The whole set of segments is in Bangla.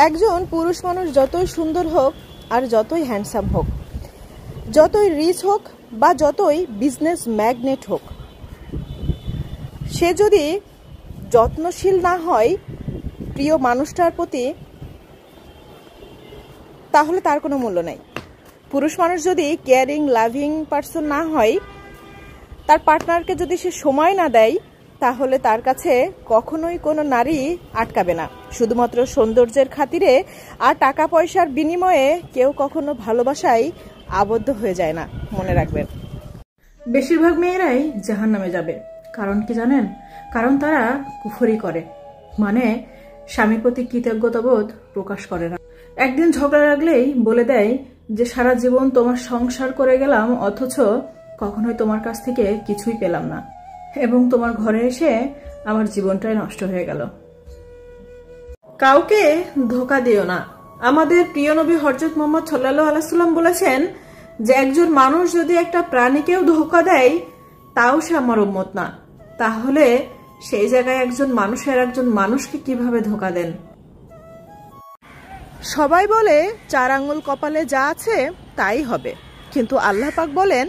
একজন পুরুষ মানুষ যতই সুন্দর হোক আর যতই হ্যান্ডসাম হোক, যতই রিচ হোক বা যতই বিজনেস ম্যাগনেট হোক, সে যদি যত্নশীল না হয় প্রিয় মানুষটার প্রতি, তাহলে তার কোনো মূল্য নাই। পুরুষ মানুষ যদি কেয়ারিং লাভিং পারসন না হয়, তার পার্টনারকে যদি সে সময় না দেয়, তাহলে তার কাছে কখনোই কোনো নারী আটকাবে না। শুধুমাত্র সৌন্দর্যের খাতিরে আর টাকা পয়সার বিনিময়ে কেউ কখনো ভালোবাসায় আবদ্ধ হয়ে যায় না, মনে রাখবেন। বেশিরভাগ মেয়েরাই জাহান্নামে যাবে। কারণ কি জানেন? কারণ তারা কুফরি করে, মানে স্বামীর প্রতি কৃতজ্ঞতাবোধ প্রকাশ করে না। একদিন ঝগড়া লাগলেই বলে দেয় যে সারা জীবন তোমার সংসার করে গেলাম, অথচ কখনোই তোমার কাছ থেকে কিছুই পেলাম না, এবং তোমার ঘরে এসে আমার জীবনটাই নষ্ট হয়ে গেল। কাউকে ধোকা দিও না। আমাদের প্রিয় নবী হযরত মুহাম্মদ সাল্লাল্লাহু আলাইহি ওয়াসাল্লাম বলেছেন যে একজন মানুষ যদি একটা প্রাণীকেও ধোকা দেয়, তাও সে আমার উম্মত না। তাহলে সেই জায়গায় একজন মানুষকে কিভাবে ধোকা দেন? সবাই বলে 4 আঙ্গুল কপালে যা আছে তাই হবে, কিন্তু আল্লাহ পাক বলেন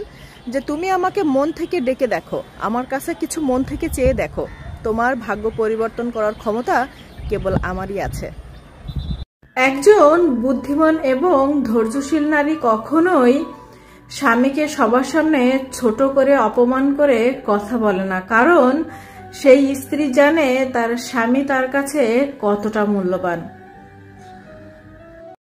যে তুমি আমাকে মন থেকে ডেকে দেখো, আমার কাছে কিছু মন থেকে চেয়ে দেখো, তোমার ভাগ্য পরিবর্তন করার ক্ষমতা কেবল আমারই আছে। একজন বুদ্ধিমান এবং ধৈর্যশীল নারী কখনোই স্বামীকে সবার সামনে ছোট করে অপমান করে কথা বলে না, কারণ সেই স্ত্রী জানে তার স্বামী তার কাছে কতটা মূল্যবান।